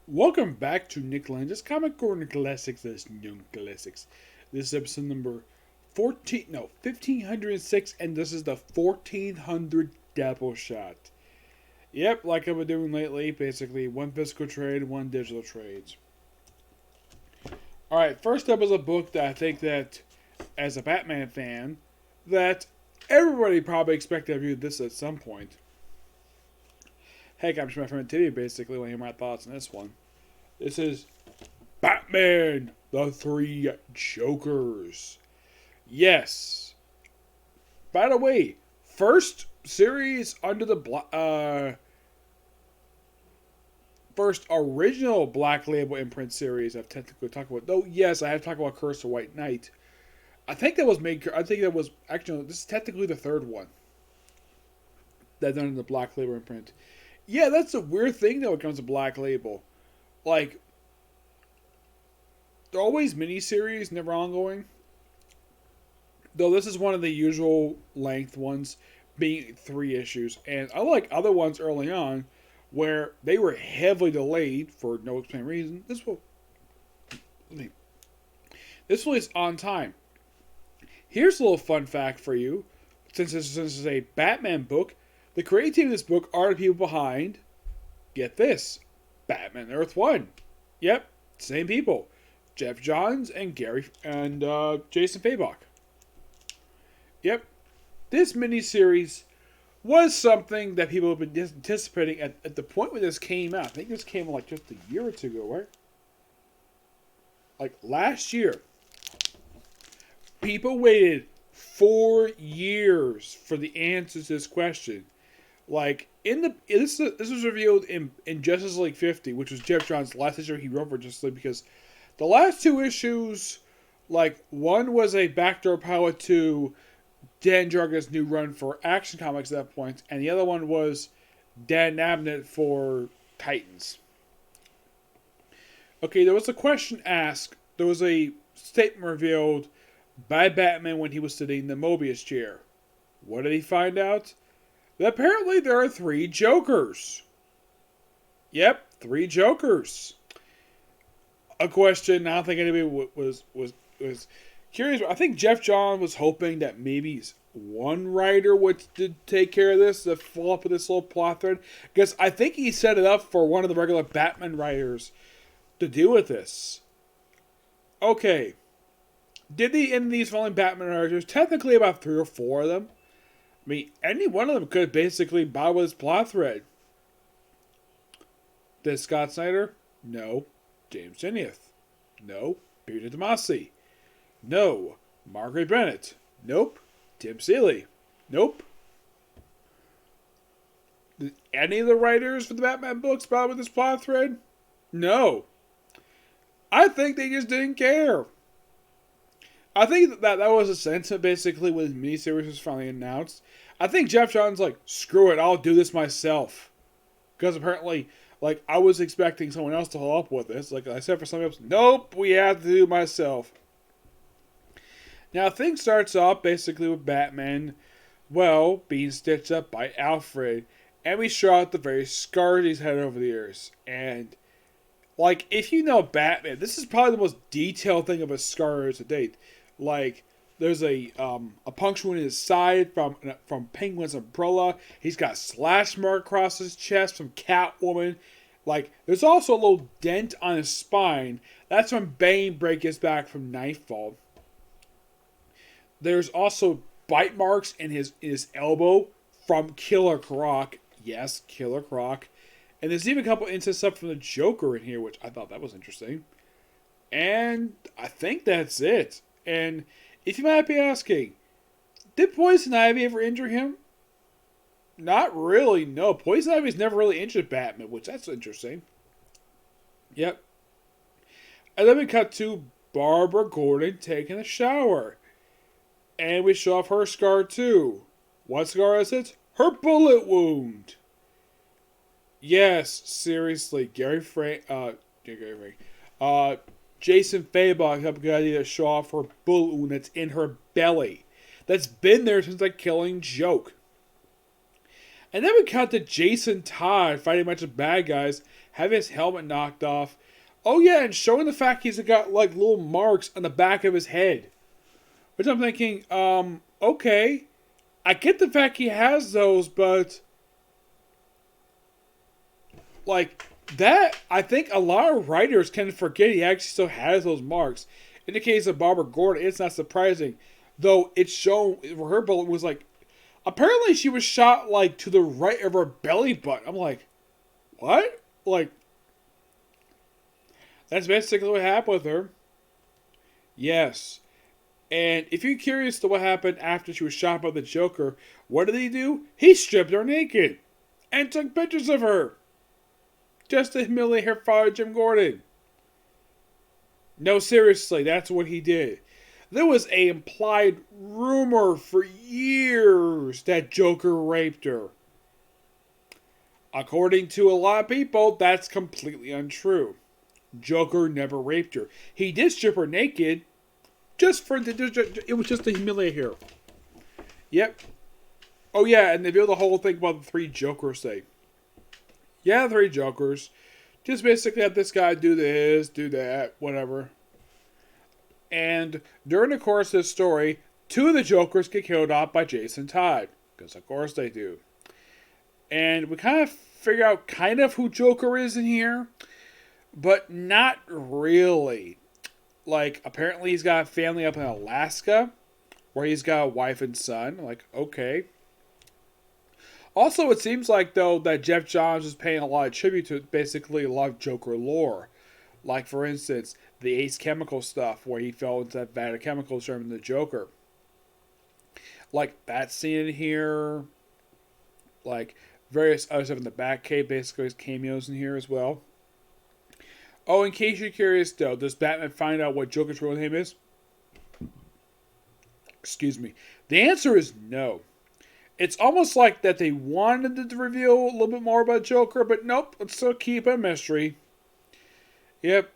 Welcome back to Nick Lenz's Comic Corner Classics. That's Young Classics. This is episode number 1506, and this is the 1400 Doubleshot. Yep, like I've been doing lately, basically one physical trade, one digital trade. Alright, first up is a book that I think that, as a Batman fan, that everybody probably expected to review this at some point. Heck, I'm sure my friend Timmy basically will hear my thoughts on this one. This is Batman, the Three Jokers. Yes. By the way, first series under the first original Black Label imprint series I've technically talked about. Though, yes, I have talked about Curse of White Knight. I think that was actually, this is technically the third one that's done in the Black Label imprint. Yeah, that's a weird thing though when it comes to Black Label. Like, they're always miniseries, never ongoing. Though this is one of the usual length ones, being 3 issues. And I like other ones early on where they were heavily delayed for no explained reason. This one is on time. Here's a little fun fact for you. Since this is a Batman book, the creative team of this book are the people behind, get this, Batman Earth 1. Yep, same people. Jeff Johns and Jason Fabok. Yep. This miniseries was something that people have been anticipating at the point when this came out. I think this came like just a year or two ago, right? Like last year. People waited 4 years for the answers to this question. Like, this was revealed in Justice League 50, which was Jeff Johns' last issue he wrote for Justice League, because the last 2 issues, like, one was a backdoor pilot to Dan Jurgens' new run for Action Comics at that point, and the other one was Dan Abnett for Titans. Okay, there was a question asked, there was a statement revealed by Batman when he was sitting in the Mobius chair. What did he find out? That apparently there are 3 Jokers. Yep, 3 Jokers. A question I don't think anybody was curious. I think Jeff John was hoping that maybe one writer would take care of this, to follow up with this little plot thread. Because I think he set it up for one of the regular Batman writers to deal with this. Okay. Did the end of these following Batman writers? Technically about 3 or 4 of them. I mean, any one of them could basically buy with his plot thread. Did Scott Snyder? No. James Tynion? No. Peter Tomasi? No. Margaret Bennett? Nope. Tim Seeley? Nope. Did any of the writers for the Batman books buy with his plot thread? No. I think they just didn't care. I think that was a sentiment basically when the miniseries was finally announced. I think Jeff Johns like, screw it, I'll do this myself. Because apparently, like, I was expecting someone else to follow up with this. Like I said for some else, nope, we have to do it myself. Now, things starts off basically with Batman, well, being stitched up by Alfred. And we show out the various scars he's had over the years. And, like, if you know Batman, this is probably the most detailed thing of his scars to date. Like, there's a puncture wound in his side from Penguin's umbrella. He's got a slash mark across his chest from Catwoman. Like, there's also a little dent on his spine. That's when Bane breaks his back from Nightfall. There's also bite marks in his elbow from Killer Croc. Yes, Killer Croc. And there's even a couple instances stuff from the Joker in here, which I thought that was interesting. And I think that's it. And if you might be asking, did Poison Ivy ever injure him? Not really, no. Poison Ivy's never really injured Batman, which that's interesting. Yep. And then we cut to Barbara Gordon taking a shower. And we show off her scar too. What scar is it? Her bullet wound. Yes, seriously, Jason Fabok had a good idea to show off her bullet wound that's in her belly. That's been there since the Killing Joke. And then we cut to Jason Todd fighting a bunch of bad guys, have his helmet knocked off. Oh yeah, and showing the fact he's got like little marks on the back of his head. Which I'm thinking, okay. I get the fact he has those, but like that, I think a lot of writers can forget he actually still has those marks. In the case of Barbara Gordon, it's not surprising. Though it's shown, her bullet was like, apparently she was shot like to the right of her belly button. I'm like, what? Like, that's basically what happened with her. Yes. And if you're curious to what happened after she was shot by the Joker, what did he do? He stripped her naked and took pictures of her. Just to humiliate her father, Jim Gordon. No, seriously, that's what he did. There was an implied rumor for years that Joker raped her. According to a lot of people, that's completely untrue. Joker never raped her. He did strip her naked. It was just to humiliate her. Yep. Oh yeah, and they build the whole thing about the 3 Jokers thing. Yeah, 3 Jokers. Just basically have this guy do this, do that, whatever. And during the course of this story, 2 of the Jokers get killed off by Jason Todd. Because of course they do. And we kind of figure out kind of who Joker is in here. But not really. Like, apparently he's got a family up in Alaska, where he's got a wife and son. Like, okay. Also, it seems like, though, that Jeff Johns is paying a lot of tribute to basically a lot of Joker lore. Like, for instance, the Ace Chemical stuff, where he fell into that vat of chemicals during the Joker. Like, that scene in here. Like, various other stuff in the Batcave, basically his cameos in here as well. Oh, in case you're curious, though, does Batman find out what Joker's real name is? Excuse me. The answer is no. It's almost like that they wanted to reveal a little bit more about Joker, but nope, let's still keep it a mystery. Yep.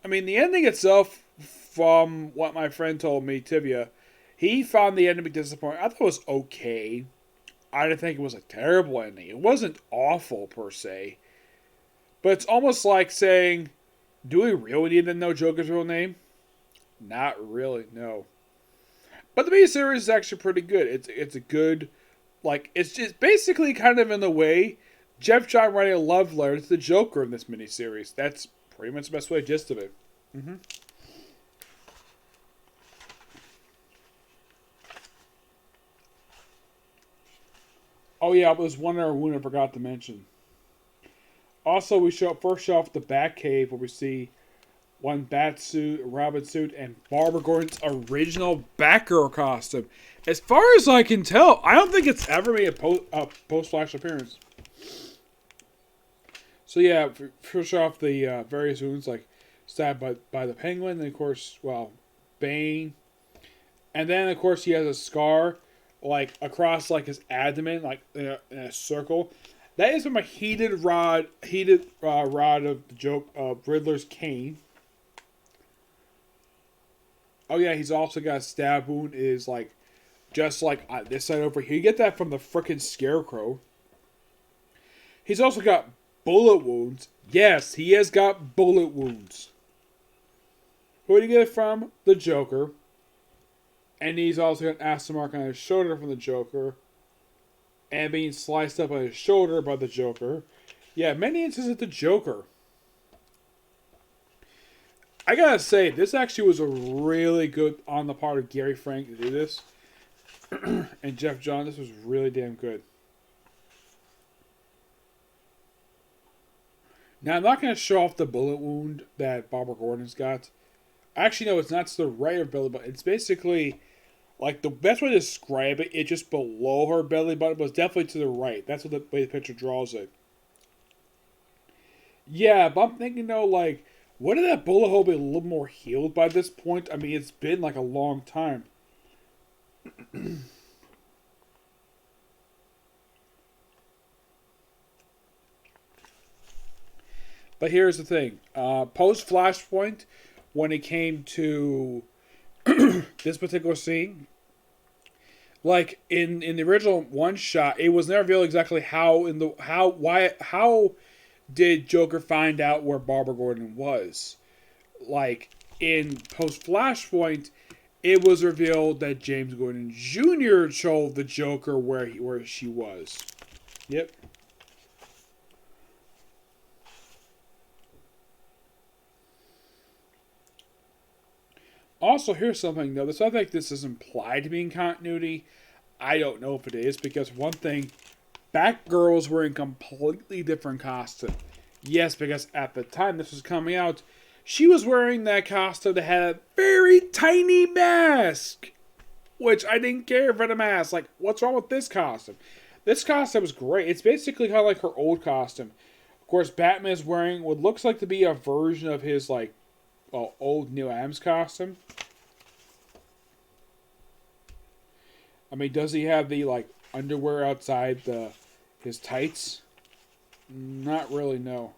I mean, the ending itself, from what my friend told me, Tivia, he found the ending to be disappointing. I thought it was okay. I didn't think it was a terrible ending. It wasn't awful, per se. But it's almost like saying, do we really need to know Joker's real name? Not really, no. But the miniseries is actually pretty good. It's a good, like, it's just basically kind of in the way Jeff John writing a love letter to the Joker in this miniseries. That's pretty much the best way, gist of it. Mm-hmm. Oh yeah, there's one other wound I forgot to mention. Also, we first show off the Batcave, where we see one bat suit, a Robin suit, and Barbara Gordon's original Batgirl costume. As far as I can tell, I don't think it's ever made a post-Flash appearance. So yeah, first show off the various wounds, like stabbed by the Penguin, and of course, well, Bane. And then, of course, he has a scar, like, across, like, his abdomen, like, in a circle. That is from a heated rod of the Riddler's cane. Oh yeah, he's also got a stab wound. Is like, just like this side over here. You get that from the frickin' Scarecrow. He's also got bullet wounds. Yes, he has got bullet wounds. Who did he get it from? The Joker. And he's also got an acid mark on his shoulder from the Joker. And being sliced up on his shoulder by the Joker. Yeah, many instances of the Joker. I gotta say, this actually was a really good on the part of Gary Frank to do this. And Jeff John, this was really damn good. Now, I'm not going to show off the bullet wound that Barbara Gordon's got. Actually, no, it's not to the right of belly button. It's basically, like, the best way to describe it, it's just below her belly button, but it's definitely to the right. That's what the way the picture draws it. Yeah, but I'm thinking, though, like, wouldn't that bullet hole be a little more healed by this point? I mean, it's been, like, a long time. But here's the thing. Post-Flashpoint, when it came to this particular scene, like in the original one shot, it was never revealed exactly how did Joker find out where Barbara Gordon was? Like, in post Flashpoint, it was revealed that James Gordon Jr. told the Joker where she was. Yep. Also, here's something though. I think this is implied to be in continuity. I don't know if it is, because one thing, Batgirls were in completely different costume. Yes, because at the time this was coming out, she was wearing that costume that had a very tiny mask. Which I didn't care for the mask. Like, what's wrong with this costume? This costume was great. It's basically kind of like her old costume. Of course, Batman is wearing what looks like to be a version of his, like, old Neil Adams costume. I mean, does he have the, like, underwear outside his tights? Not really, no.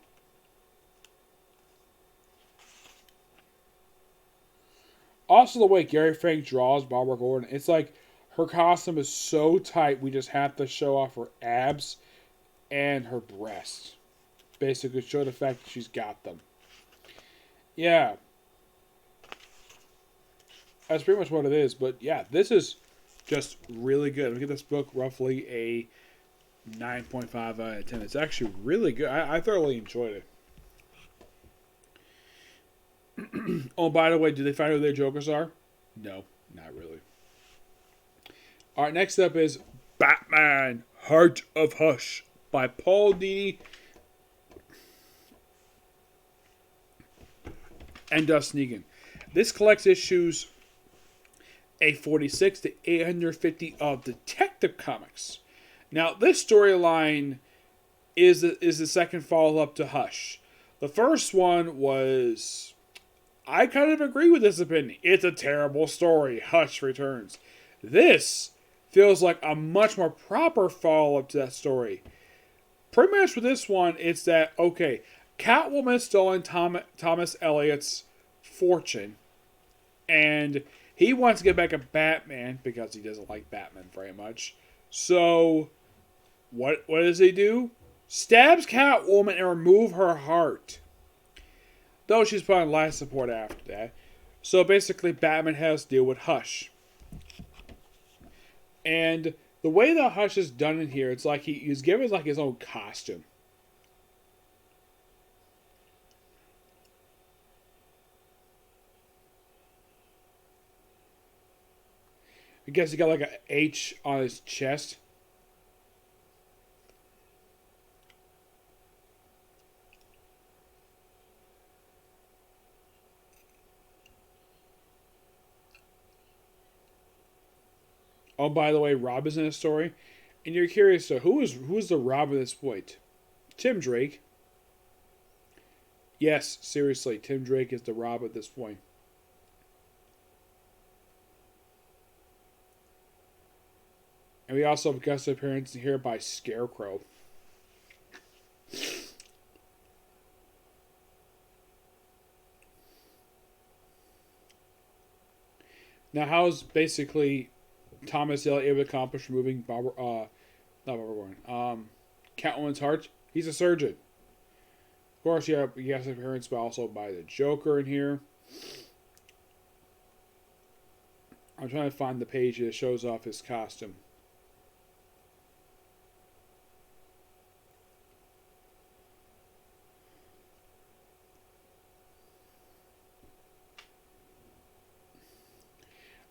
Also, the way Gary Frank draws Barbara Gordon, it's like her costume is so tight, we just have to show off her abs and her breasts. Basically, show the fact that she's got them. Yeah. That's pretty much what it is. But yeah, this is just really good. I give this book roughly a 9.5 out of 10. It's actually really good. I thoroughly enjoyed it. Oh, by the way, did they find out who their Jokers are? No, not really. Alright, next up is Batman, Heart of Hush by Paul Dini and Dustin Egan. This collects issues 846 to 850 of Detective Comics. Now, this storyline is the second follow-up to Hush. The first one was... I kind of agree with this opinion. It's a terrible story. Hush returns. This feels like a much more proper follow-up to that story. Pretty much with this one, it's that, okay, Catwoman stolen Thomas Elliott's fortune, and he wants to get back at Batman because he doesn't like Batman very much. So, what does he do? Stabs Catwoman and remove her heart. Though she's put on life support after that. So basically, Batman has to deal with Hush. And the way that Hush is done in here, it's like he's given like his own costume. I guess he got like an H on his chest. Oh, by the way, Rob is in the story. And you're curious, so who is the Rob at this point? Tim Drake. Yes, seriously, Tim Drake is the Rob at this point. And we also have a guest appearance here by Scarecrow. Now, how's basically Thomas able to accomplish removing not Barbara Gordon, Catwoman's heart? He's a surgeon. Of course, you have guest appearance, but also by the Joker in here. I'm trying to find the page that shows off his costume.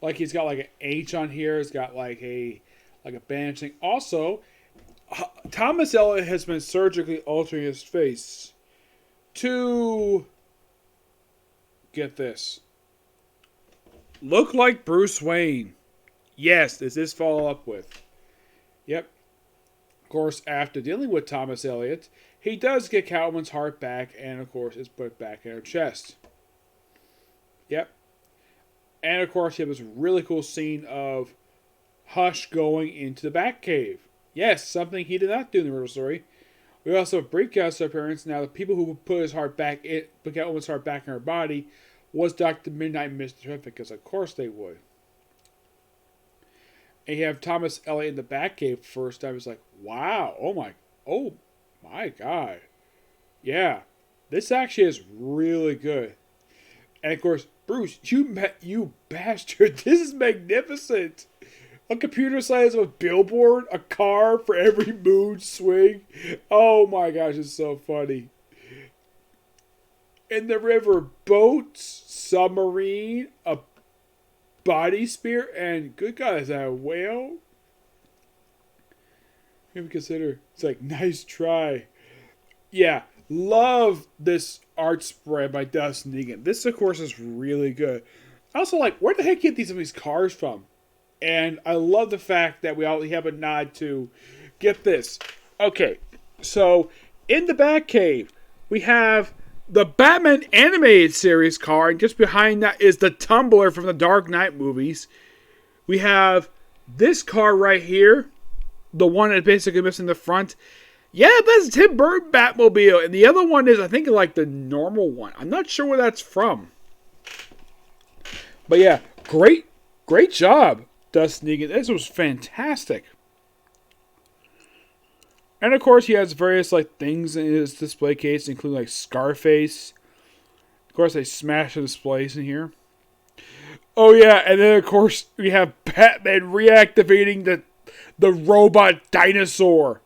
Like he's got like an H on here. He's got like a bandage thing. Also, Thomas Elliott has been surgically altering his face to get this. Look like Bruce Wayne. Yes, this is follow up with. Yep. Of course, after dealing with Thomas Elliott, he does get Catwoman's heart back, and of course, it's put back in her chest. Yep. And of course, you have this really cool scene of Hush going into the Batcave. Yes, something he did not do in the original story. We also have brief guest appearance. Now, the people who put his heart back, put Catwoman's heart back in her body, was Dr. Midnight and Mr. Terrific, because of course they would. And you have Thomas Elliott in the Batcave first time. It's like, wow, oh my god. Yeah, this actually is really good. And of course, Bruce, you bastard, this is magnificent. A computer size of a billboard, a car for every mood swing. Oh my gosh, it's so funny. In the river, boats, submarine, a body spear, and good God, is that a whale? Maybe consider. It's like, nice try. Yeah, love this art spread by Dustin Egan. This, of course, is really good. I also like, where the heck get some of these cars from? And I love the fact that we all have a nod to, get this. Okay, so in the Batcave, we have the Batman animated series car, and just behind that is the Tumbler from the Dark Knight movies. We have this car right here, the one that's basically missing the front. Yeah, that's Tim Burton Batmobile, and the other one is, I think, like the normal one. I'm not sure where that's from. But yeah, great job, Dustin Egan. This was fantastic. And of course, he has various like things in his display case, including like Scarface. Of course, they smash the displays in here. Oh yeah, and then of course we have Batman reactivating the robot dinosaur.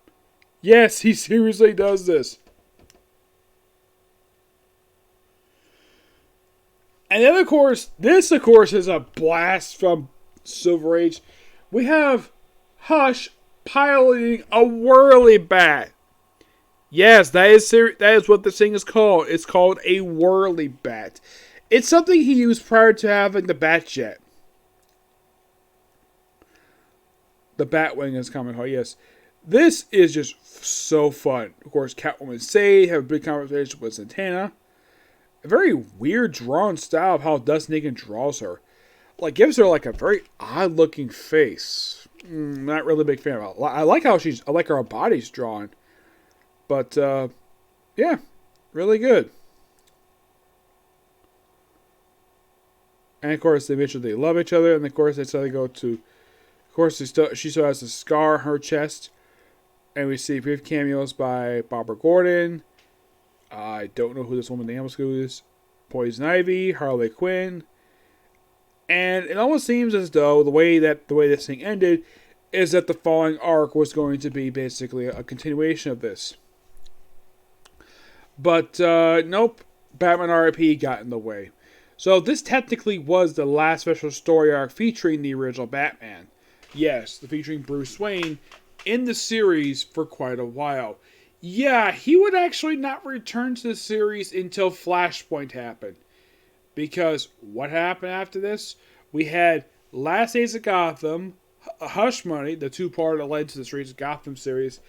Yes, he seriously does this. And then of course, this of course is a blast from Silver Age. We have Hush piloting a whirly bat. Yes, that is what this thing is called. It's called a whirly bat. It's something he used prior to having the Batjet. The Batwing is coming. Oh yes, this is just so fun. Of course, Catwoman say have a big conversation with Santana. A very weird drawn style of how Dustin Egan draws her. Like gives her like a very odd looking face. Not really a big fan of it. I like how I like her body's drawn. But, yeah, really good. And of course, they mention they love each other. And of course, that's how they go to. Of course, she still has a scar on her chest. And we see brief cameos by Barbara Gordon. I don't know who this woman name is. Poison Ivy, Harley Quinn. And it almost seems as though the way this thing ended is that the following arc was going to be basically a continuation of this. But nope, Batman R.I.P. got in the way. So this technically was the last special story arc featuring the original Batman. Yes, featuring Bruce Wayne in the series for quite a while. Yeah, he would actually not return to the series until Flashpoint happened. Because what happened after this? We had Last Days of Gotham, Hush Money, the two-part that led to the Streets of Gotham series.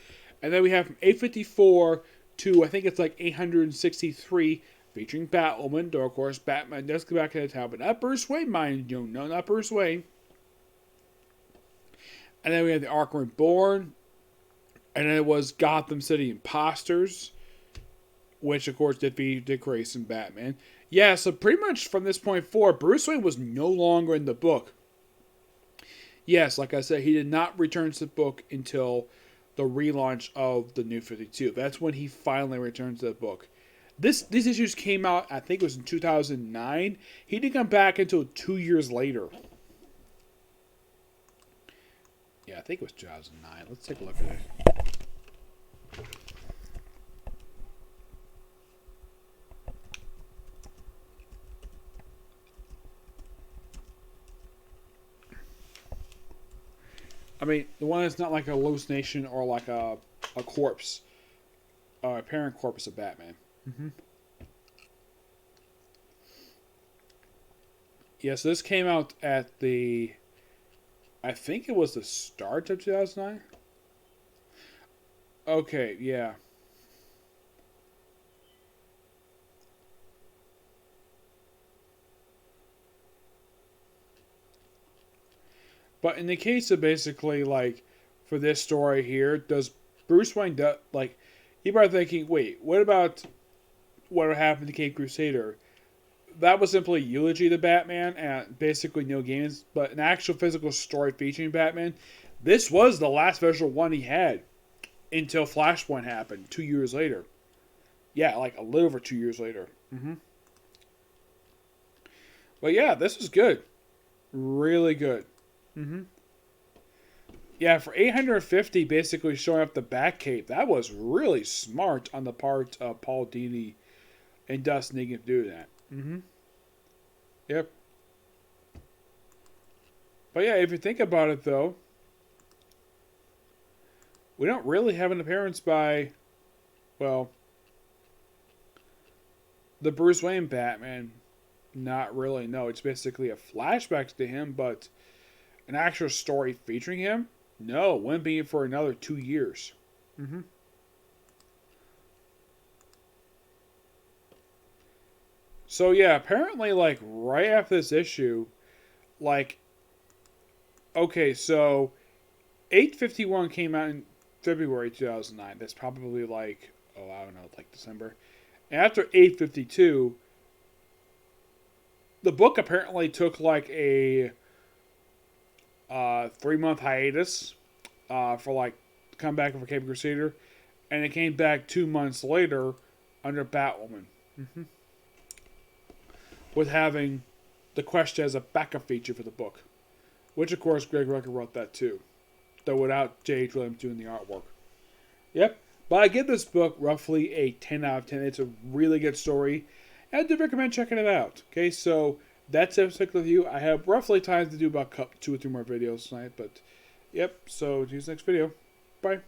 And then we have from 854 to, I think it's like 863, featuring Batwoman. Though, of course, Batman does come back into town, but not Bruce Wayne, mind you. No, not Bruce Wayne. And then we had the Arkham Reborn. And then it was Gotham City Imposters, which, of course, did feature Dick Grayson Batman. Yeah, so pretty much from this point forward, Bruce Wayne was no longer in the book. Yes, like I said, he did not return to the book until the relaunch of the New 52. That's when he finally returned to the book. These issues came out, I think it was in 2009. He didn't come back until 2 years later. Yeah, I think it was 2009. Let's take a look at it. I mean, the one that's not like a hallucination or like a corpse. A apparent corpse of Batman. Mm-hmm. Yes, this came out at the... I think it was the start of 2009? Okay, yeah. But in the case of basically, like, for this story here, does Bruce Wayne, like, he probably thinking, wait, what about what happened to Cape Crusader? That was simply a eulogy to Batman and basically no games, but an actual physical story featuring Batman. This was the last special one he had until Flashpoint happened 2 years later. Yeah, like a little over 2 years later. But yeah, this is good. Really good. Yeah, for 850, basically showing up the Batcave, that was really smart on the part of Paul Dini and Dustin Egan to do that. Yep. But yeah, if you think about it, though, we don't really have an appearance by, well, the Bruce Wayne Batman. Not really, no. It's basically a flashback to him, but an actual story featuring him? No, wouldn't be for another 2 years. So yeah, apparently, like, right after this issue, like, okay, so 851 came out in February 2009. That's probably like, oh, I don't know, like December. And after 852, the book apparently took like a 3-month hiatus for like comeback of a Cape Crusader, and it came back 2 months later under Batwoman, with having the Quest as a backup feature for the book, which of course Greg Rucka wrote that too, though without J.H. Williams doing the artwork. Yep, but I give this book roughly a 10 out of 10. It's a really good story, and I do recommend checking it out. Okay, so that's it for review. I have roughly time to do about 2 or 3 more videos tonight, but yep, so see you next video. Bye.